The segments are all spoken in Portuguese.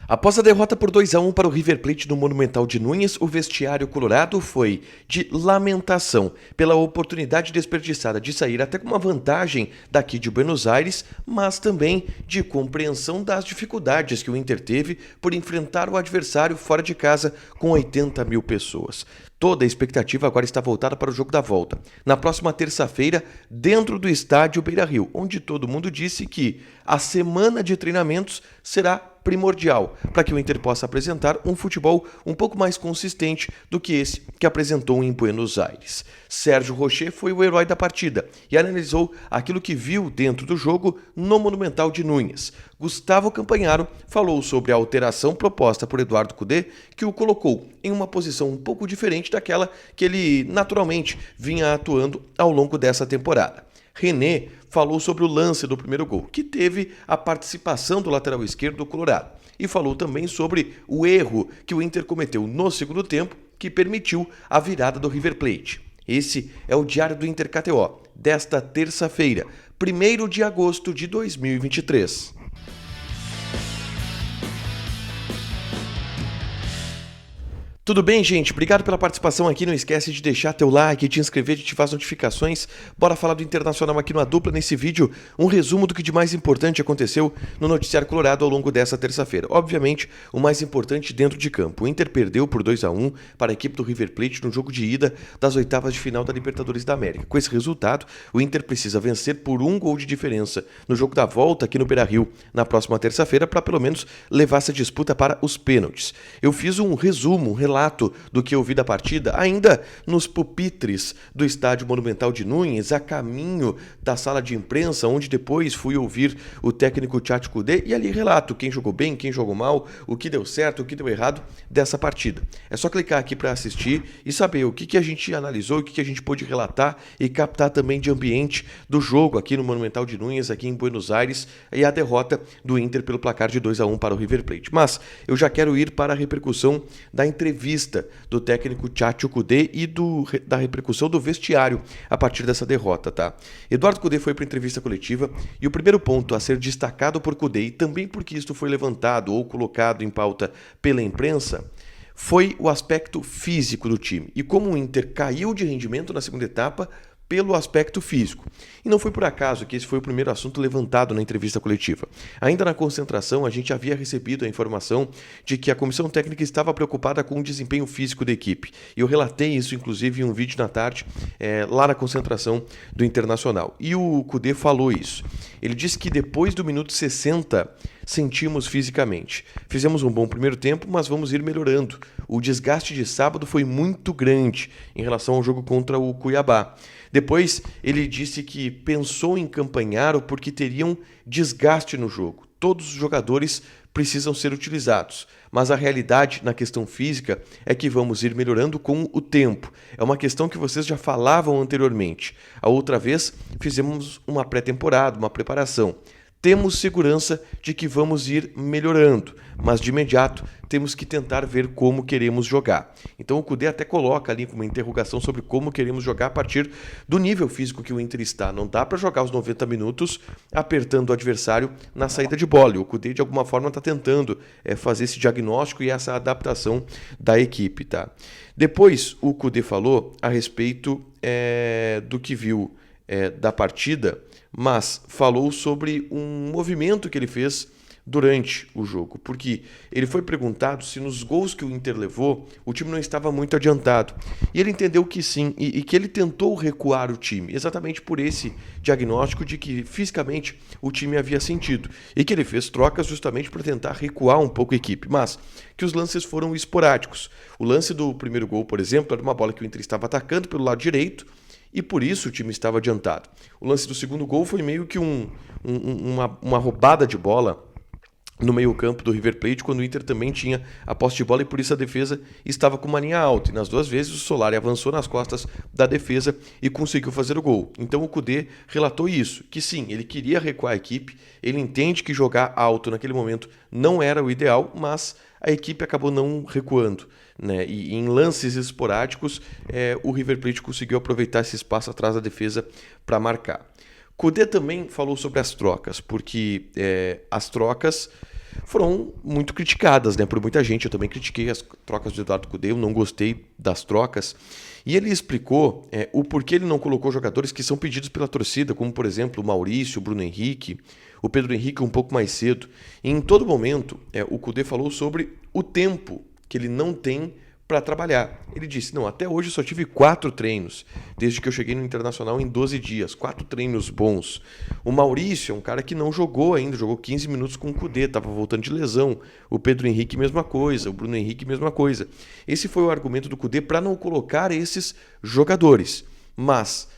Após a derrota por 2-1 para o River Plate no Monumental de Núñez, o vestiário colorado foi de lamentação pela oportunidade desperdiçada de sair até com uma vantagem daqui de Buenos Aires, mas também de compreensão das dificuldades que o Inter teve por enfrentar o adversário fora de casa com 80 mil pessoas. Toda a expectativa agora está voltada para o jogo da volta, na próxima terça-feira, dentro do estádio Beira-Rio, onde todo mundo disse que a semana de treinamentos será primordial para que o Inter possa apresentar um futebol um pouco mais consistente do que esse que apresentou em Buenos Aires. Sérgio Rocher foi o herói da partida e analisou aquilo que viu dentro do jogo no Monumental de Núñez. Gustavo Campanharo falou sobre a alteração proposta por Eduardo Cudê, que o colocou em uma posição um pouco diferente daquela que ele naturalmente vinha atuando ao longo dessa temporada. René falou sobre o lance do primeiro gol, que teve a participação do lateral esquerdo do Colorado, e falou também sobre o erro que o Inter cometeu no segundo tempo, que permitiu a virada do River Plate. Esse é o Diário do Inter KTO, desta terça-feira, 1º de agosto de 2023. Tudo bem, gente? Obrigado pela participação aqui. Não esquece de deixar teu like, te inscrever, de ativar as notificações. Bora falar do Internacional aqui numa dupla nesse vídeo. Um resumo do que de mais importante aconteceu no noticiário colorado ao longo dessa terça-feira. Obviamente, o mais importante dentro de campo. O Inter perdeu por 2-1 para a equipe do River Plate no jogo de ida das oitavas de final da Libertadores da América. Com esse resultado, o Inter precisa vencer por 1 gol de diferença no jogo da volta aqui no Beira-Rio na próxima terça-feira para pelo menos levar essa disputa para os pênaltis. Eu fiz um resumo, um relato do que eu vi da partida, ainda nos pupitres do estádio Monumental de Núñez, a caminho da sala de imprensa, onde depois fui ouvir o técnico Tchatcho Kudê, e ali relato quem jogou bem, quem jogou mal, o que deu certo, o que deu errado dessa partida. É só clicar aqui para assistir e saber o que a gente analisou, o que a gente pôde relatar e captar também de ambiente do jogo aqui no Monumental de Núñez, aqui em Buenos Aires, e a derrota do Inter pelo placar de 2-1 para o River Plate. Mas eu já quero ir para a repercussão da entrevista do técnico Tchatcho Kudê e da repercussão do vestiário a partir dessa derrota, tá? Eduardo Cudê foi para a entrevista coletiva e o primeiro ponto a ser destacado por Cudê, e também porque isto foi levantado ou colocado em pauta pela imprensa, foi o aspecto físico do time e como o Inter caiu de rendimento na segunda etapa pelo aspecto físico. E não foi por acaso que esse foi o primeiro assunto levantado na entrevista coletiva. Ainda na concentração, a gente havia recebido a informação de que a comissão técnica estava preocupada com o desempenho físico da equipe. E eu relatei isso, inclusive, em um vídeo na tarde, lá na concentração do Internacional. E o Cudê falou isso. Ele disse que depois do minuto 60, sentimos fisicamente. Fizemos um bom primeiro tempo, mas vamos ir melhorando. O desgaste de sábado foi muito grande em relação ao jogo contra o Cuiabá. Depois, ele disse que pensou em Campanharo porque teriam desgaste no jogo. Todos os jogadores precisam ser utilizados, mas a realidade na questão física é que vamos ir melhorando com o tempo. É uma questão que vocês já falavam anteriormente. A outra vez, fizemos uma pré-temporada, uma preparação. Temos segurança de que vamos ir melhorando, mas de imediato temos que tentar ver como queremos jogar. Então o Cudê até coloca ali uma interrogação sobre como queremos jogar a partir do nível físico que o Inter está. Não dá para jogar os 90 minutos apertando o adversário na saída de bola. E o Cudê de alguma forma está tentando fazer esse diagnóstico e essa adaptação da equipe, tá? Depois o Cudê falou a respeito do que viu da partida, mas falou sobre um movimento que ele fez durante o jogo, porque ele foi perguntado se nos gols que o Inter levou, o time não estava muito adiantado. E ele entendeu que sim, e que ele tentou recuar o time, exatamente por esse diagnóstico de que fisicamente o time havia sentido, e que ele fez trocas justamente para tentar recuar um pouco a equipe, mas que os lances foram esporádicos. O lance do primeiro gol, por exemplo, era uma bola que o Inter estava atacando pelo lado direito, e por isso o time estava adiantado. O lance do segundo gol foi meio que uma roubada de bola no meio-campo do River Plate, quando o Inter também tinha a posse de bola e por isso a defesa estava com uma linha alta. E nas duas vezes o Solari avançou nas costas da defesa e conseguiu fazer o gol. Então o Cudê relatou isso, que sim, ele queria recuar a equipe, ele entende que jogar alto naquele momento não era o ideal, mas a equipe acabou não recuando, né? E em lances esporádicos, o River Plate conseguiu aproveitar esse espaço atrás da defesa para marcar. Cudê também falou sobre as trocas, porque as trocas foram muito criticadas, né, por muita gente. Eu também critiquei as trocas do Eduardo Cudê, eu não gostei das trocas. E ele explicou o porquê ele não colocou jogadores que são pedidos pela torcida, como por exemplo o Maurício, o Bruno Henrique, o Pedro Henrique um pouco mais cedo. E em todo momento, o Cudê falou sobre o tempo que ele não tem para trabalhar. Ele disse, não, até hoje eu só tive 4 treinos, desde que eu cheguei no Internacional em 12 dias, 4 treinos bons. O Maurício é um cara que não jogou ainda, jogou 15 minutos com o Cudê, estava voltando de lesão. O Pedro Henrique, mesma coisa, o Bruno Henrique, mesma coisa. Esse foi o argumento do Cudê para não colocar esses jogadores. Mas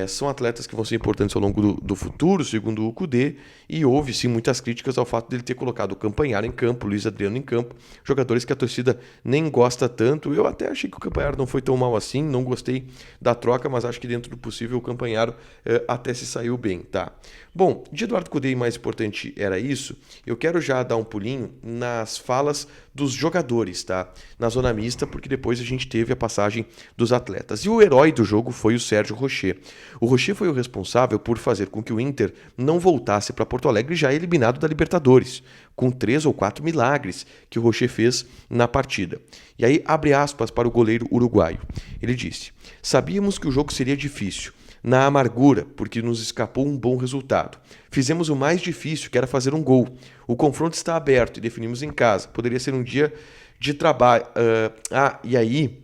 são atletas que vão ser importantes ao longo do futuro, segundo o Cudê, e houve sim muitas críticas ao fato dele ter colocado o Campanharo em campo, o Luiz Adriano em campo, jogadores que a torcida nem gosta tanto. Eu até achei que o Campanharo não foi tão mal assim, não gostei da troca, mas acho que dentro do possível o Campanharo até se saiu bem, tá? Bom, de Eduardo Cudê, mais importante era isso. Eu quero já dar um pulinho nas falas dos jogadores, tá? Na zona mista, porque depois a gente teve a passagem dos atletas. E o herói do jogo foi o Sérgio Rocher. O Rocher foi o responsável por fazer com que o Inter não voltasse para Porto Alegre já eliminado da Libertadores, com 3 ou 4 milagres que o Rocher fez na partida. E aí, abre aspas para o goleiro uruguaio. Ele disse, sabíamos que o jogo seria difícil, na amargura, porque nos escapou um bom resultado. Fizemos o mais difícil, que era fazer um gol. O confronto está aberto e definimos em casa. Poderia ser um dia de trabalho. E aí,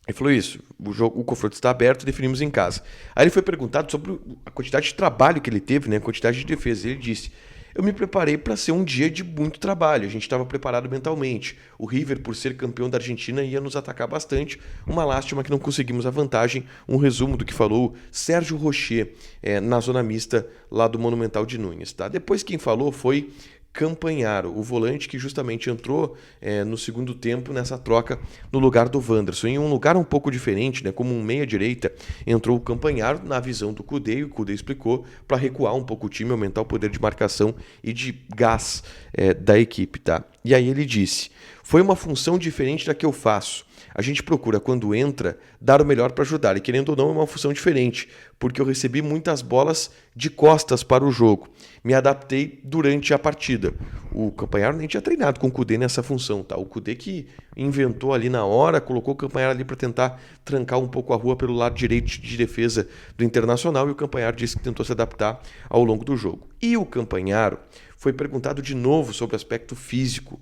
ele falou isso, o confronto está aberto e definimos em casa. Aí ele foi perguntado sobre a quantidade de trabalho que ele teve, né, a quantidade de defesa. Ele disse, eu me preparei para ser um dia de muito trabalho, a gente estava preparado mentalmente. O River, por ser campeão da Argentina, ia nos atacar bastante. Uma lástima que não conseguimos a vantagem. Um resumo do que falou Sérgio Rocher na zona mista lá do Monumental de Nunes. Tá? Depois quem falou foi Campanharo, o volante que justamente entrou no segundo tempo nessa troca no lugar do Wanderson. Em um lugar um pouco diferente, né, como um meia-direita, entrou o Campanharo na visão do Cudê, e o Cudê explicou para recuar um pouco o time, aumentar o poder de marcação e de gás da equipe. Tá? E aí ele disse, foi uma função diferente da que eu faço. A gente procura, quando entra, dar o melhor para ajudar. E querendo ou não, é uma função diferente, porque eu recebi muitas bolas de costas para o jogo. Me adaptei durante a partida. O Campanharo nem tinha treinado com o Cudê nessa função. Tá? O Cudê que inventou ali na hora, colocou o Campanharo ali para tentar trancar um pouco a rua pelo lado direito de defesa do Internacional, e o Campanharo disse que tentou se adaptar ao longo do jogo. E o Campanharo foi perguntado de novo sobre o aspecto físico.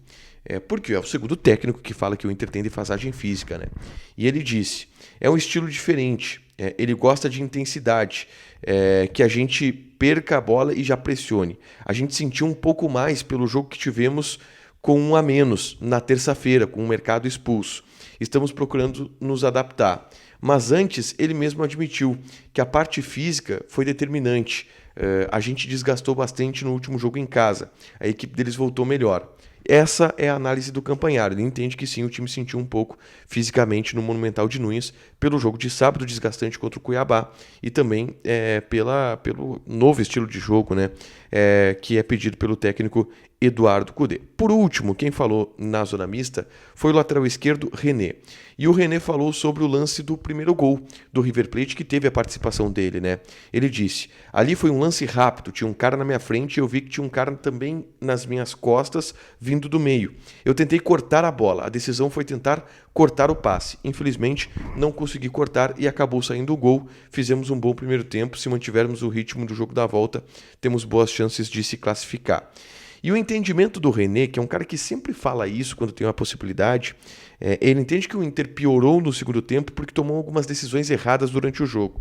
Porque é o segundo técnico que fala que o Inter tem defasagem física, né? E ele disse, é um estilo diferente, ele gosta de intensidade, que a gente perca a bola e já pressione. A gente sentiu um pouco mais pelo jogo que tivemos com 1 a menos na terça-feira, com o mercado expulso. Estamos procurando nos adaptar. Mas antes, ele mesmo admitiu que a parte física foi determinante. A gente desgastou bastante no último jogo em casa. A equipe deles voltou melhor. Essa é a análise do Campanharo. Ele entende que sim, o time sentiu um pouco fisicamente no Monumental de Nunes pelo jogo de sábado desgastante contra o Cuiabá e também pelo novo estilo de jogo, né, que é pedido pelo técnico Eduardo Cudê. Por último, quem falou na zona mista foi o lateral esquerdo René. E o René falou sobre o lance do primeiro gol do River Plate, que teve a participação dele, né? Ele disse, ali foi um lance rápido, tinha um cara na minha frente e eu vi que tinha um cara também nas minhas costas vindo do meio. Eu tentei cortar a bola, a decisão foi tentar cortar o passe. Infelizmente, não consegui cortar e acabou saindo o gol. Fizemos um bom primeiro tempo, se mantivermos o ritmo do jogo da volta, temos boas chances de se classificar. E o entendimento do René, que é um cara que sempre fala isso quando tem uma possibilidade, ele entende que o Inter piorou no segundo tempo porque tomou algumas decisões erradas durante o jogo.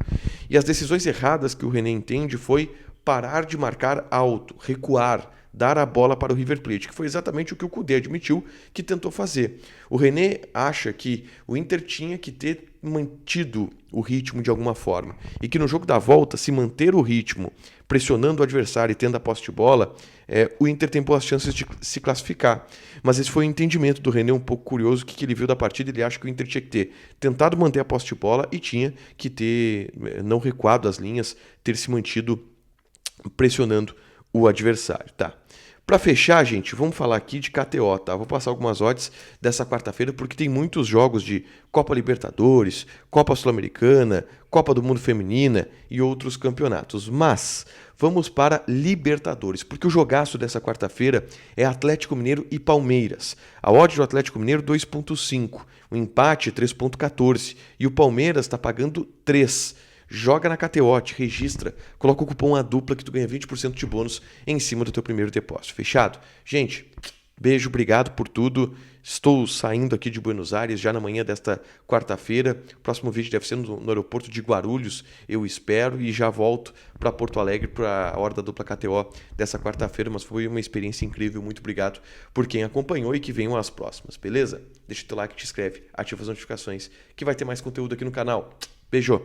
E as decisões erradas que o René entende foi parar de marcar alto, recuar, dar a bola para o River Plate, que foi exatamente o que o Cudê admitiu que tentou fazer. O René acha que o Inter tinha que ter mantido o ritmo de alguma forma e que no jogo da volta, se manter o ritmo, pressionando o adversário e tendo a posse de bola, o Inter tem boas chances de se classificar. Mas esse foi o entendimento do René, um pouco curioso, o que ele viu da partida. Ele acha que o Inter tinha que ter tentado manter a posse de bola e tinha que ter não recuado as linhas, ter se mantido pressionando o adversário. Tá? Para fechar, gente, vamos falar aqui de KTO, tá? Vou passar algumas odds dessa quarta-feira porque tem muitos jogos de Copa Libertadores, Copa Sul-Americana, Copa do Mundo Feminina e outros campeonatos. Mas vamos para Libertadores, porque o jogaço dessa quarta-feira é Atlético Mineiro e Palmeiras. A odd do Atlético Mineiro 2,5, o empate 3,14 e o Palmeiras está pagando 3. Joga na KTO, te registra, coloca o cupom ADUPLA que tu ganha 20% de bônus em cima do teu primeiro depósito. Fechado? Gente, beijo, obrigado por tudo. Estou saindo aqui de Buenos Aires já na manhã desta quarta-feira. O próximo vídeo deve ser no aeroporto de Guarulhos, eu espero, e já volto para Porto Alegre para a hora da dupla KTO dessa quarta-feira, mas foi uma experiência incrível. Muito obrigado por quem acompanhou e que venham as próximas, beleza? Deixa o teu like, te inscreve, ativa as notificações que vai ter mais conteúdo aqui no canal. Beijo!